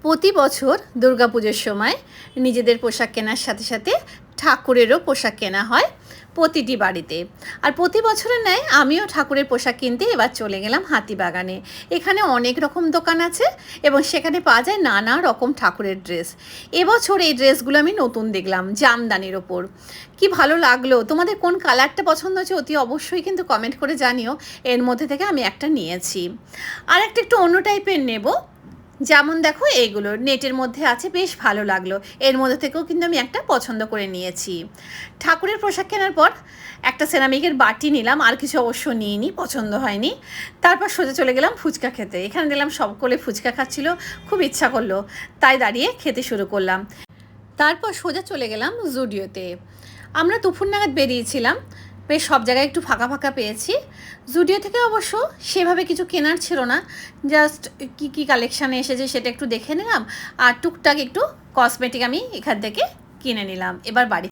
প্রতি বছর দুর্গাপুজোর সময় নিজেদের পোশাক কেনার সাথে সাথে ঠাকুরেরও পোশাক কেনা হয় প্রতিটি বাড়িতে। আর প্রতি বছরের ন্যায় আমিও ঠাকুরের পোশাক কিনতে এবার চলে গেলাম হাতিবাগানে। এখানে অনেক রকম দোকান আছে এবং সেখানে পাওয়া যায় নানা রকম ঠাকুরের ড্রেস। এবছর এই ড্রেসগুলো আমি নতুন দেখলাম জামদানির ওপর, কি ভালো লাগলো। তোমাদের কোন কালারটা পছন্দ হচ্ছে অতি অবশ্যই কিন্তু কমেন্ট করে জানিও। এর মধ্যে থেকে আমি একটা নিয়েছি, আর একটা একটু অন্য টাইপের নেব। যেমন দেখো এইগুলো নেটের মধ্যে আছে, বেশ ভালো লাগলো। এর মধ্যে থেকেও কিন্তু আমি একটা পছন্দ করে নিয়েছি। ঠাকুরের পোশাক কেনার পর একটা সেরামিকের বাটি নিলাম, আর কিছু অবশ্য নিইনি, পছন্দ হয়নি। তারপর সোজা চলে গেলাম ফুচকা খেতে। এখানে দিলাম সকলে ফুচকা খাচ্ছিল, খুব ইচ্ছা করলো, তাই দাঁড়িয়ে খেতে শুরু করলাম। তারপর সোজা চলে গেলাম জুডিওতে। আমরা দুপুর নাগাদ বেরিয়েছিলাম, বেশ সব জায়গায় একটু ফাঁকা ফাঁকা পেয়েছি। জুডিও থেকে অবশ্য সেভাবে কিছু কেনার ছিল না, জাস্ট কি কি কালেকশানে এসেছে সেটা একটু দেখে নিলাম, আর টুকটাক একটু কসমেটিক আমি এখান থেকে কিনে নিলাম। এবার বাড়ি